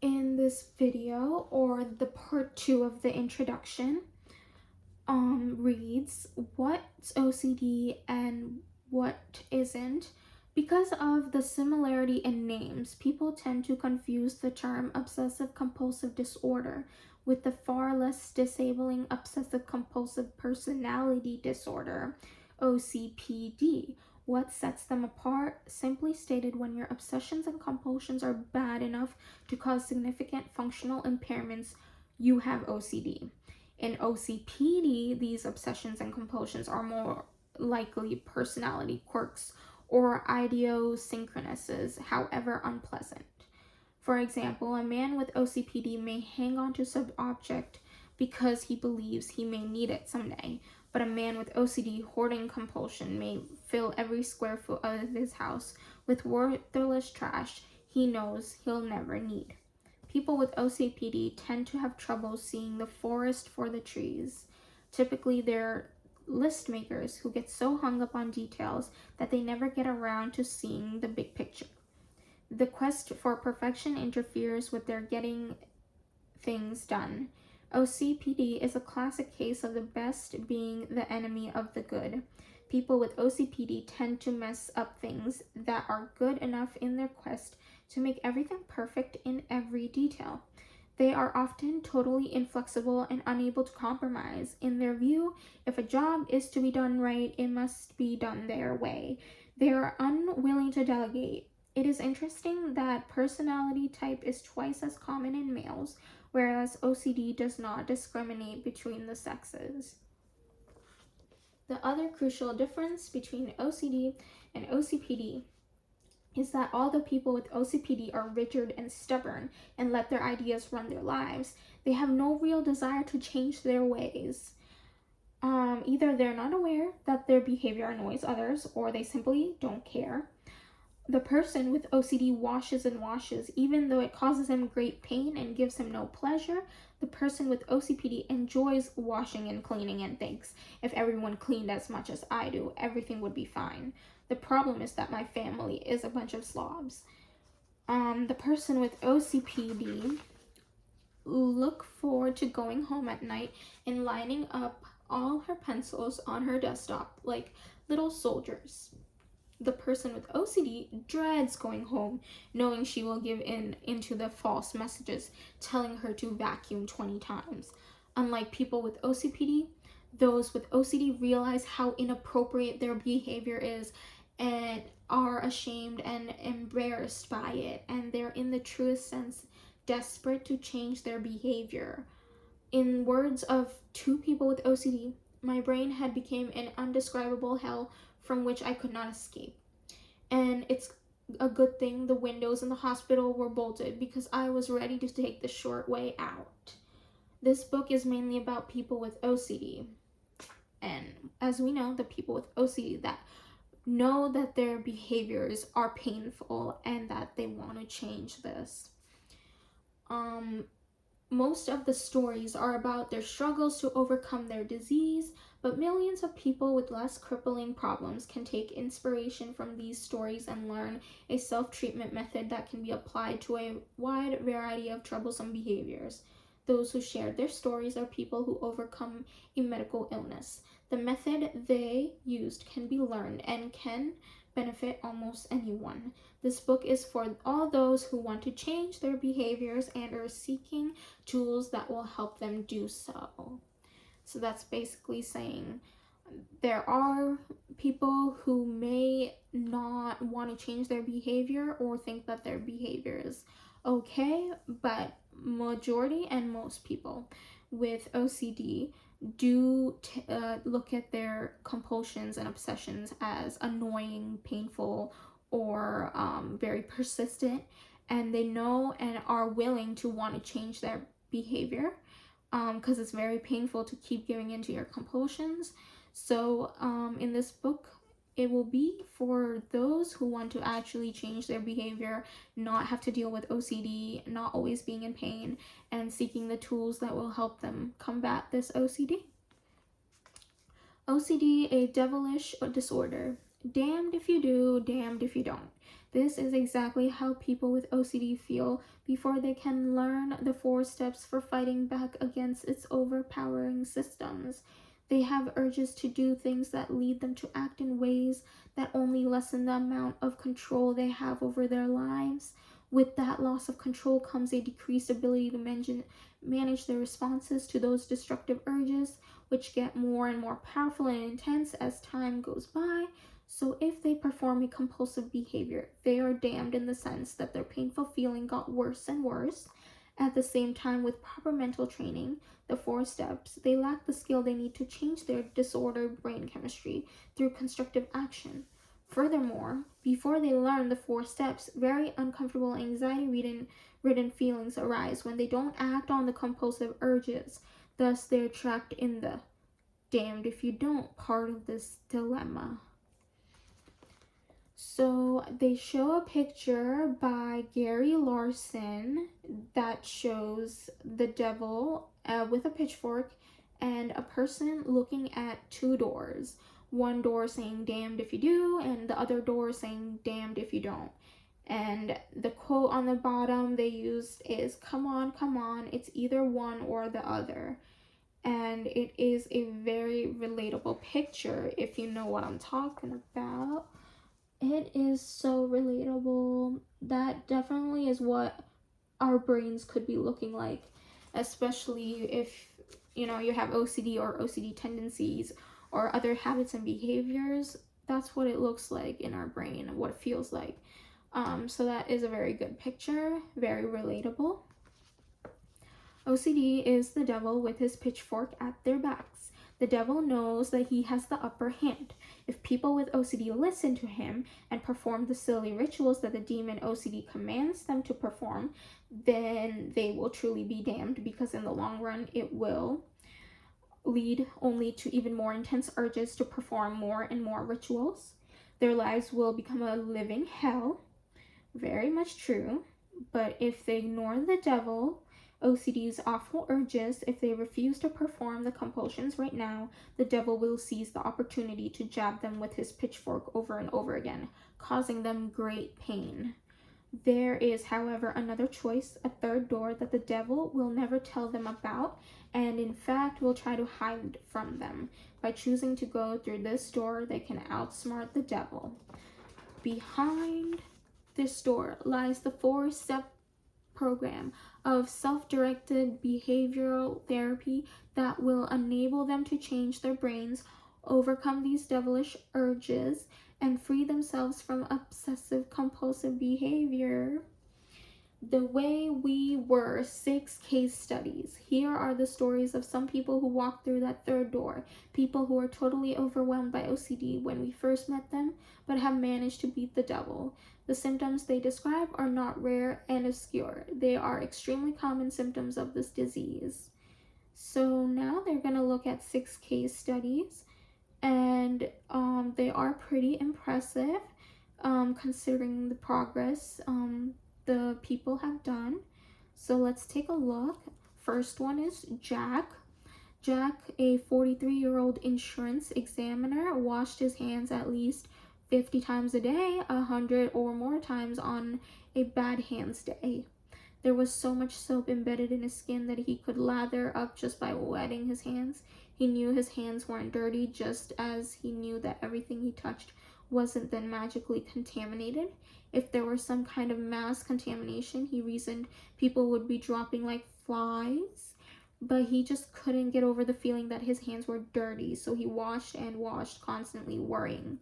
in this video, or the part 2 of the introduction, reads what's OCD and what isn't. Because of the similarity in names, people tend to confuse the term obsessive compulsive disorder with the far less disabling obsessive compulsive personality disorder, OCPD. What sets them apart? Simply stated, when your obsessions and compulsions are bad enough to cause significant functional impairments, you have OCD. In OCPD, these obsessions and compulsions are more likely personality quirks or idiosyncrasies, however unpleasant. For example, a man with OCPD may hang on to some object because he believes he may need it someday, but a man with OCD hoarding compulsion may fill every square foot of his house with worthless trash he knows he'll never need. People with OCPD tend to have trouble seeing the forest for the trees. Typically, they're list makers who get so hung up on details that they never get around to seeing the big picture. The quest for perfection interferes with their getting things done. OCPD is a classic case of the best being the enemy of the good. People with OCPD tend to mess up things that are good enough in their quest to make everything perfect in every detail. They are often totally inflexible and unable to compromise. In their view, if a job is to be done right, it must be done their way. They are unwilling to delegate. It is interesting that personality type is twice as common in males, whereas OCD does not discriminate between the sexes. The other crucial difference between OCD and OCPD is that although people with OCPD are rigid and stubborn and let their ideas run their lives, they have no real desire to change their ways. Either they're not aware that their behavior annoys others, or they simply don't care. The person with OCD washes and washes, even though it causes him great pain and gives him no pleasure. The person with OCPD enjoys washing and cleaning and thinks, if everyone cleaned as much as I do, everything would be fine. The problem is that my family is a bunch of slobs. The person with OCPD look forward to going home at night and lining up all her pencils on her desktop like little soldiers. The person with OCD dreads going home, knowing she will give into the false messages telling her to vacuum 20 times. Unlike people with OCPD, those with OCD realize how inappropriate their behavior is and are ashamed and embarrassed by it, and they're in the truest sense desperate to change their behavior. In words of two people with OCD, my brain had become an undescribable hell from which I could not escape. And it's a good thing the windows in the hospital were bolted because I was ready to take the short way out. This book is mainly about people with OCD. And as we know, the people with OCD that know that their behaviors are painful and that they want to change this. Most of the stories are about their struggles to overcome their disease, but millions of people with less crippling problems can take inspiration from these stories and learn a self-treatment method that can be applied to a wide variety of troublesome behaviors. Those who shared their stories are people who overcome a medical illness. The method they used can be learned and can benefit almost anyone. This book is for all those who want to change their behaviors and are seeking tools that will help them do so. So that's basically saying there are people who may not want to change their behavior or think that their behavior is okay, but majority and most people with OCD do look at their compulsions and obsessions as annoying, painful, or very persistent, and they know and are willing to want to change their behavior because it's very painful to keep giving into your compulsions. So in this book, it will be for those who want to actually change their behavior, not have to deal with OCD, not always being in pain, and seeking the tools that will help them combat this OCD. OCD, a devilish disorder. Damned if you do, damned if you don't. This is exactly how people with OCD feel before they can learn the 4 steps for fighting back against its overpowering systems. They have urges to do things that lead them to act in ways that only lessen the amount of control they have over their lives. With that loss of control comes a decreased ability to manage their responses to those destructive urges, which get more and more powerful and intense as time goes by. So, if they perform a compulsive behavior, they are damned in the sense that their painful feeling got worse and worse. At the same time, with proper mental training, the 4 steps, they lack the skill they need to change their disordered brain chemistry through constructive action. Furthermore, before they learn the 4 steps, very uncomfortable anxiety-ridden feelings arise when they don't act on the compulsive urges. Thus, they're trapped in the damned if you don't part of this dilemma. So they show a picture by Gary Larson that shows the devil with a pitchfork and a person looking at 2 doors. One door saying damned if you do, and the other door saying damned if you don't. And the quote on the bottom they used is, come on, it's either one or the other. And it is a very relatable picture if you know what I'm talking about. It is so relatable. That definitely is what our brains could be looking like, especially if you have OCD or OCD tendencies or other habits and behaviors. That's what it looks like in our brain, what it feels like. So that is a very good picture, very relatable. OCD is the devil with his pitchfork at their backs. The devil knows that he has the upper hand. If people with OCD listen to him and perform the silly rituals that the demon OCD commands them to perform, then they will truly be damned, because in the long run it will lead only to even more intense urges to perform more and more rituals. Their lives will become a living hell. Very much true. But if they ignore the devil, OCD's awful urges, if they refuse to perform the compulsions right now, the devil will seize the opportunity to jab them with his pitchfork over and over again, causing them great pain. There is, however, another choice, a 3rd door that the devil will never tell them about, and in fact will try to hide from them. By choosing to go through this door, they can outsmart the devil. Behind this door lies the 4-step program of self-directed behavioral therapy that will enable them to change their brains, overcome these devilish urges, and free themselves from obsessive compulsive behavior. The Way We Were 6 case studies. Here are the stories of some people who walked through that 3rd door, people who were totally overwhelmed by OCD when we first met them, but have managed to beat the devil. The symptoms they describe are not rare and obscure. They are extremely common symptoms of this disease. So now they're going to look at 6 case studies, and they are pretty impressive considering the progress the people have done. So let's take a look. First one is Jack. Jack, a 43-year-old insurance examiner, washed his hands at least 50 times a day, 100 or more times on a bad hands day. There was so much soap embedded in his skin that he could lather up just by wetting his hands. He knew his hands weren't dirty, just as he knew that everything he touched wasn't then magically contaminated. If there were some kind of mass contamination, he reasoned people would be dropping like flies. But he just couldn't get over the feeling that his hands were dirty, so he washed and washed, constantly worrying.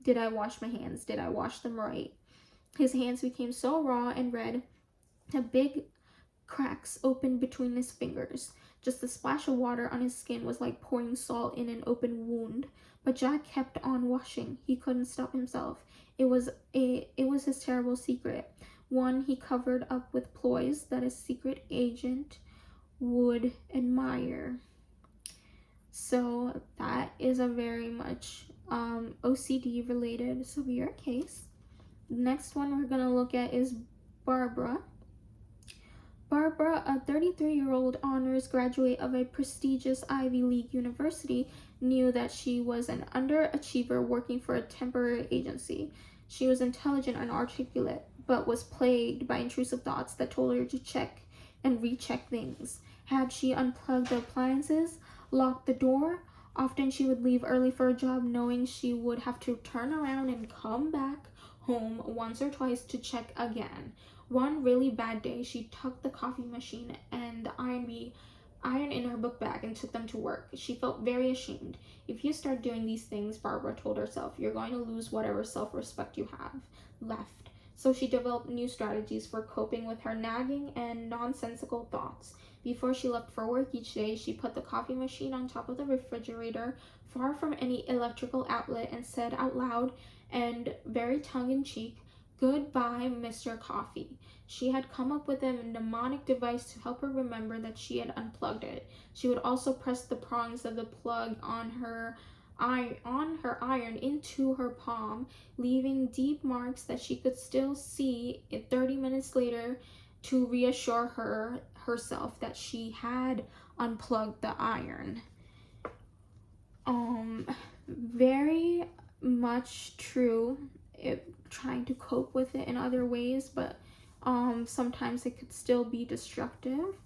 Did I wash my hands? Did I wash them right? His hands became so raw and red that big cracks opened between his fingers. Just a splash of water on his skin was like pouring salt in an open wound. But Jack kept on washing. He couldn't stop himself. It was his terrible secret, one he covered up with ploys that a secret agent would admire. So that is a very much OCD related severe case. Next one we're going to look at is Barbara. Barbara, a 33-year-old honors graduate of a prestigious Ivy League university, knew that she was an underachiever working for a temporary agency. She was intelligent and articulate, but was plagued by intrusive thoughts that told her to check and recheck things. Had she unplugged the appliances, locked the door, often she would leave early for a job knowing she would have to turn around and come back home once or twice to check again. One really bad day, she tucked the coffee machine and the iron in her book bag and took them to work. She felt very ashamed. If you start doing these things, Barbara told herself, you're going to lose whatever self-respect you have left. So she developed new strategies for coping with her nagging and nonsensical thoughts. Before she left for work each day, she put the coffee machine on top of the refrigerator, far from any electrical outlet, and said out loud and very tongue-in-cheek, "Goodbye, Mr. Coffee." She had come up with a mnemonic device to help her remember that she had unplugged it. She would also press the prongs of the plug on her iron into her palm, leaving deep marks that she could still see 30 minutes later to reassure herself that she had unplugged the iron. Very much true. Trying to cope with it in other ways, but sometimes it could still be destructive.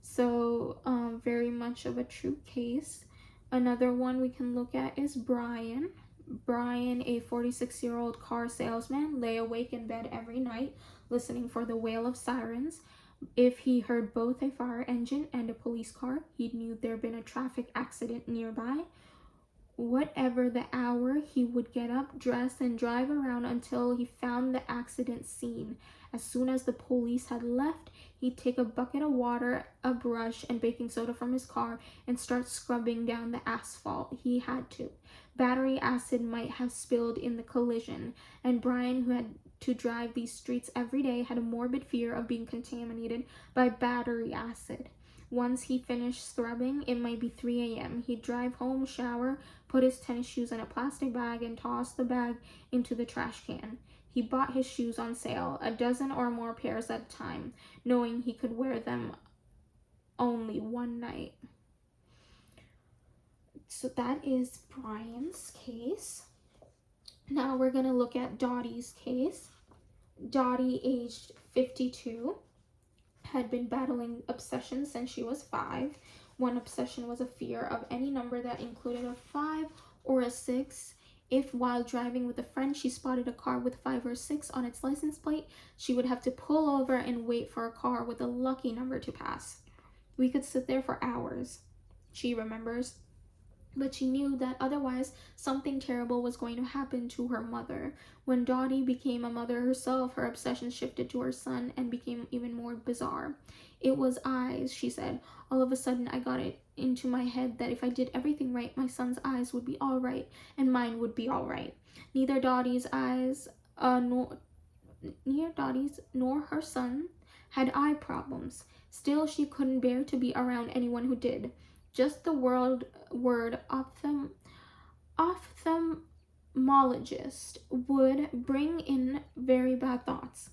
So very much of a true case. Another one we can look at is Brian. Brian, a 46-year-old car salesman, lay awake in bed every night listening for the wail of sirens. If he heard both a fire engine and a police car, he knew there'd been a traffic accident nearby. Whatever the hour, he would get up, dress, and drive around until he found the accident scene. As soon as the police had left, he'd take a bucket of water, a brush, and baking soda from his car and start scrubbing down the asphalt. He had to. Battery acid might have spilled in the collision, and Brian, who had to drive these streets every day, had a morbid fear of being contaminated by battery acid. Once he finished scrubbing, it might be 3 a.m. He'd drive home, shower, put his tennis shoes in a plastic bag, and toss the bag into the trash can. He bought his shoes on sale, a dozen or more pairs at a time, knowing he could wear them only one night. So that is Brian's case. Now we're going to look at Dottie's case. Dottie, aged 52, had been battling obsession since she was 5. One obsession was a fear of any number that included a 5 or a 6. If while driving with a friend she spotted a car with 5 or 6 on its license plate, she would have to pull over and wait for a car with a lucky number to pass. We could sit there for hours, she remembers. But she knew that otherwise something terrible was going to happen to her mother. When Dottie became a mother herself, her obsession shifted to her son and became even more bizarre. It was eyes, she said. All of a sudden, I got it into my head that if I did everything right, my son's eyes would be all right, and mine would be all right. Neither Dottie's nor her son had eye problems. Still, she couldn't bear to be around anyone who did. Just the word ophthalmologist would bring in very bad thoughts.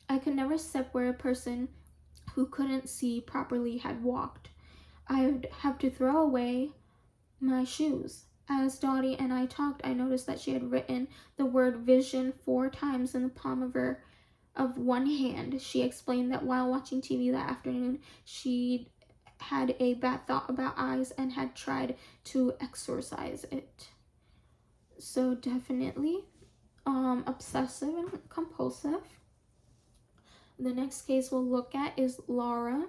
I could never step where a person who couldn't see properly had walked. I'd have to throw away my shoes. As Dottie and I talked, I noticed that she had written the word vision 4 times in the palm of one hand. She explained that while watching TV that afternoon, she'd had a bad thought about eyes and had tried to exorcise it. So definitely obsessive and compulsive. The next case we'll look at is Laura.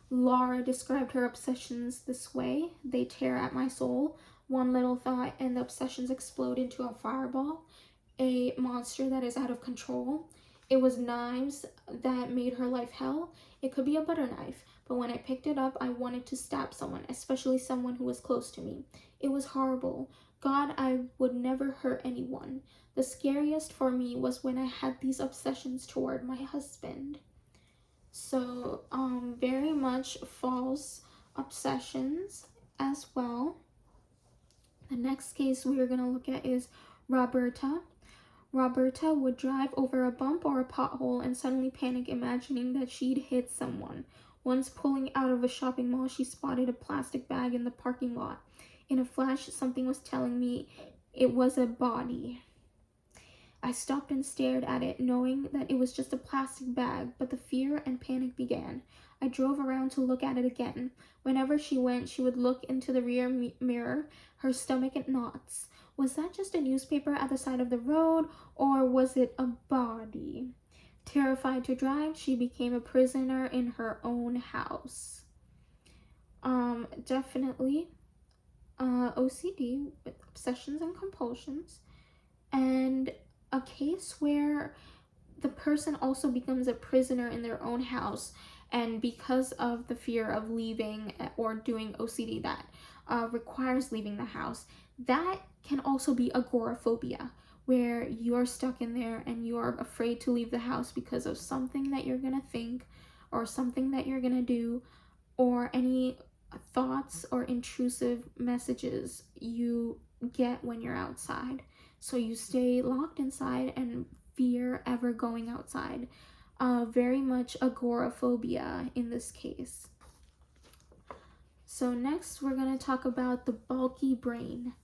Laura described her obsessions this way: they tear at my soul. One little thought and the obsessions explode into a fireball, a monster that is out of control. It was knives that made her life hell. It could be a butter knife, but when I picked it up, I wanted to stab someone, especially someone who was close to me. It was horrible. God, I would never hurt anyone. The scariest for me was when I had these obsessions toward my husband. So, very much false obsessions as well. The next case we are going to look at is Roberta. Roberta would drive over a bump or a pothole and suddenly panic, imagining that she'd hit someone. Once pulling out of a shopping mall, she spotted a plastic bag in the parking lot. In a flash, something was telling me it was a body. I stopped and stared at it, knowing that it was just a plastic bag, but the fear and panic began. I drove around to look at it again. Whenever she went, she would look into the rear mirror, her stomach in knots. Was that just a newspaper at the side of the road, or was it a body? Terrified to drive, she became a prisoner in her own house. Definitely OCD with obsessions and compulsions, and a case where the person also becomes a prisoner in their own house, and because of the fear of leaving or doing OCD that requires leaving the house, that can also be agoraphobia, where you're stuck in there and you're afraid to leave the house because of something that you're gonna think or something that you're gonna do, or any thoughts or intrusive messages you get when you're outside. So you stay locked inside and fear ever going outside. Very much agoraphobia in this case. So next we're going to talk about the bulky brain.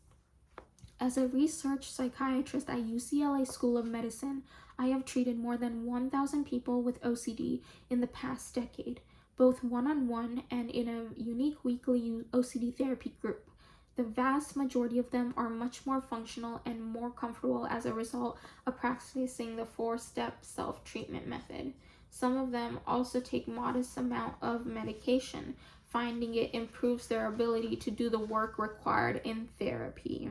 As a research psychiatrist at UCLA School of Medicine, I have treated more than 1,000 people with OCD in the past decade, both one-on-one and in a unique weekly OCD therapy group. The vast majority of them are much more functional and more comfortable as a result of practicing the 4-step self-treatment method. Some of them also take modest amount of medication, finding it improves their ability to do the work required in therapy.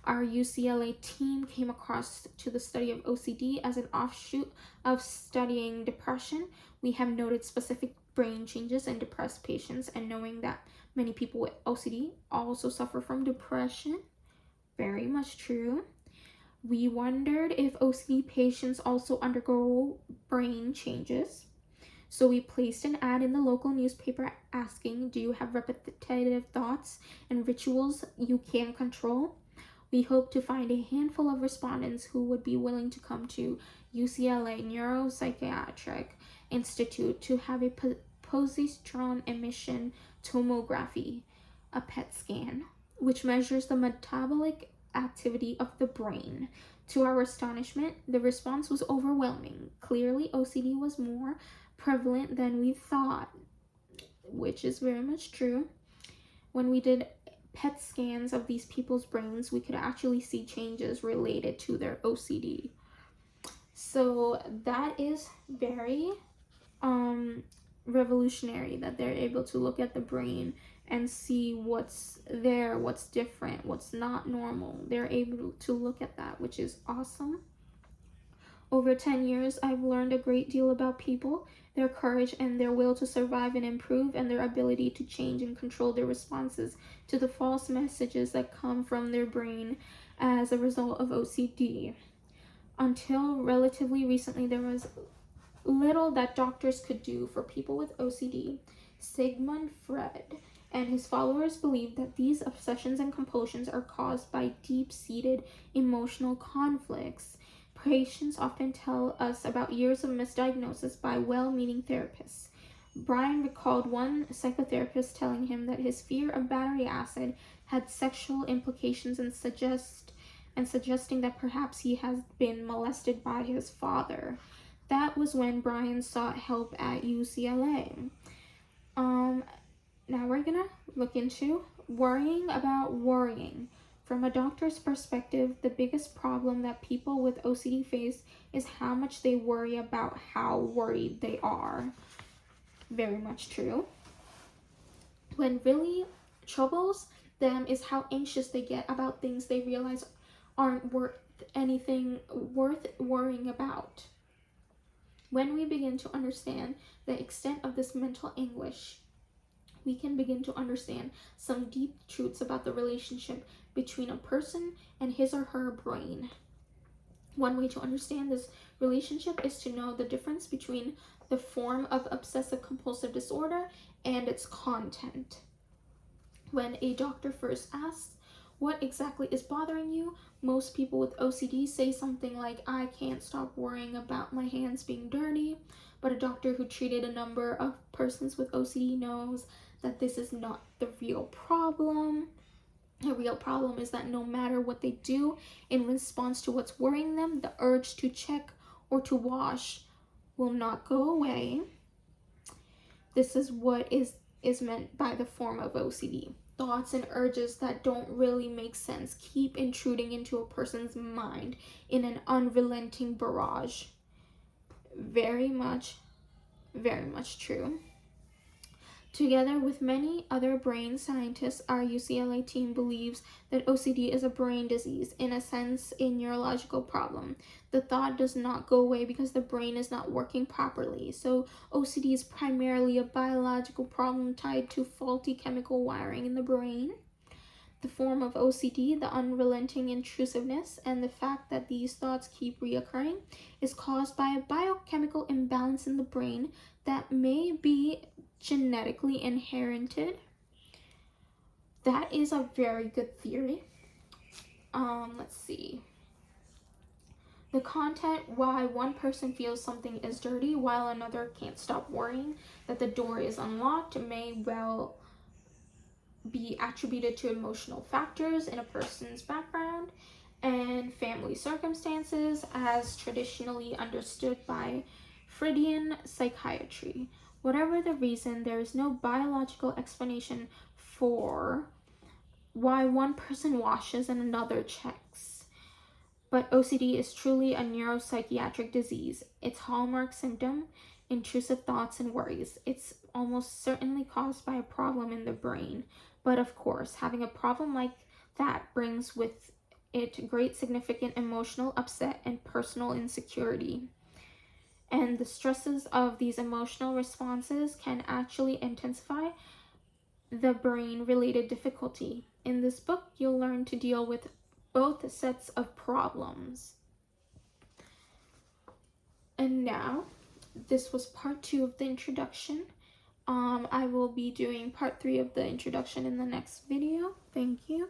Our UCLA team came across to the study of OCD as an offshoot of studying depression. We have noted specific brain changes in depressed patients, and knowing that many people with OCD also suffer from depression. Very much true. We wondered if OCD patients also undergo brain changes. So we placed an ad in the local newspaper asking, do you have repetitive thoughts and rituals you can't control? We hope to find a handful of respondents who would be willing to come to UCLA Neuropsychiatric Institute to have a positron emission tomography, a PET scan, which measures the metabolic activity of the brain. To our astonishment, the response was overwhelming. Clearly, OCD was more prevalent than we thought, which is very much true. When we did PET scans of these people's brains, we could actually see changes related to their OCD. So that is very revolutionary that they're able to look at the brain and see what's there, what's different, what's not normal. They're able to look at that, which is awesome. Over 10 years, I've learned a great deal about people, their courage and their will to survive and improve, and their ability to change and control their responses to the false messages that come from their brain as a result of OCD. Until relatively recently, there was little that doctors could do for people with OCD. Sigmund Freud and his followers believed that these obsessions and compulsions are caused by deep-seated emotional conflicts. Patients often tell us about years of misdiagnosis by well-meaning therapists. Brian recalled one psychotherapist telling him that his fear of battery acid had sexual implications and suggesting that perhaps he has been molested by his father. That was when Brian sought help at UCLA. Now we're gonna look into worrying about worrying. From a doctor's perspective, the biggest problem that people with OCD face is how much they worry about how worried they are. Very much true. When really troubles them is how anxious they get about things they realize aren't worth anything worth worrying about. When we begin to understand the extent of this mental anguish, we can begin to understand some deep truths about the relationship between a person and his or her brain. One way to understand this relationship is to know the difference between the form of obsessive compulsive disorder and its content. When a doctor first asks, what exactly is bothering you? Most people with OCD say something like, I can't stop worrying about my hands being dirty. But a doctor who treated a number of persons with OCD knows that this is not the real problem. The real problem is that no matter what they do in response to what's worrying them, the urge to check or to wash will not go away. This is what is meant by the form of OCD. Thoughts and urges that don't really make sense keep intruding into a person's mind in an unrelenting barrage. Very much, very much true. Together with many other brain scientists, our UCLA team believes that OCD is a brain disease, in a sense, a neurological problem. The thought does not go away because the brain is not working properly. So, OCD is primarily a biological problem tied to faulty chemical wiring in the brain. The form of OCD, the unrelenting intrusiveness, and the fact that these thoughts keep reoccurring, is caused by a biochemical imbalance in the brain that may be genetically inherited. That is a very good theory. Let's see. The content why one person feels something is dirty while another can't stop worrying that the door is unlocked may well be attributed to emotional factors in a person's background and family circumstances as traditionally understood by Freudian psychiatry. Whatever the reason, there is no biological explanation for why one person washes and another checks. But OCD is truly a neuropsychiatric disease. Its hallmark symptom, intrusive thoughts and worries. It's almost certainly caused by a problem in the brain. But of course, having a problem like that brings with it great significant emotional upset and personal insecurity. And the stresses of these emotional responses can actually intensify the brain related difficulty. In this book, you'll learn to deal with both sets of problems. And now, this was part 2 of the introduction. I will be doing part 3 of the introduction in the next video. Thank you.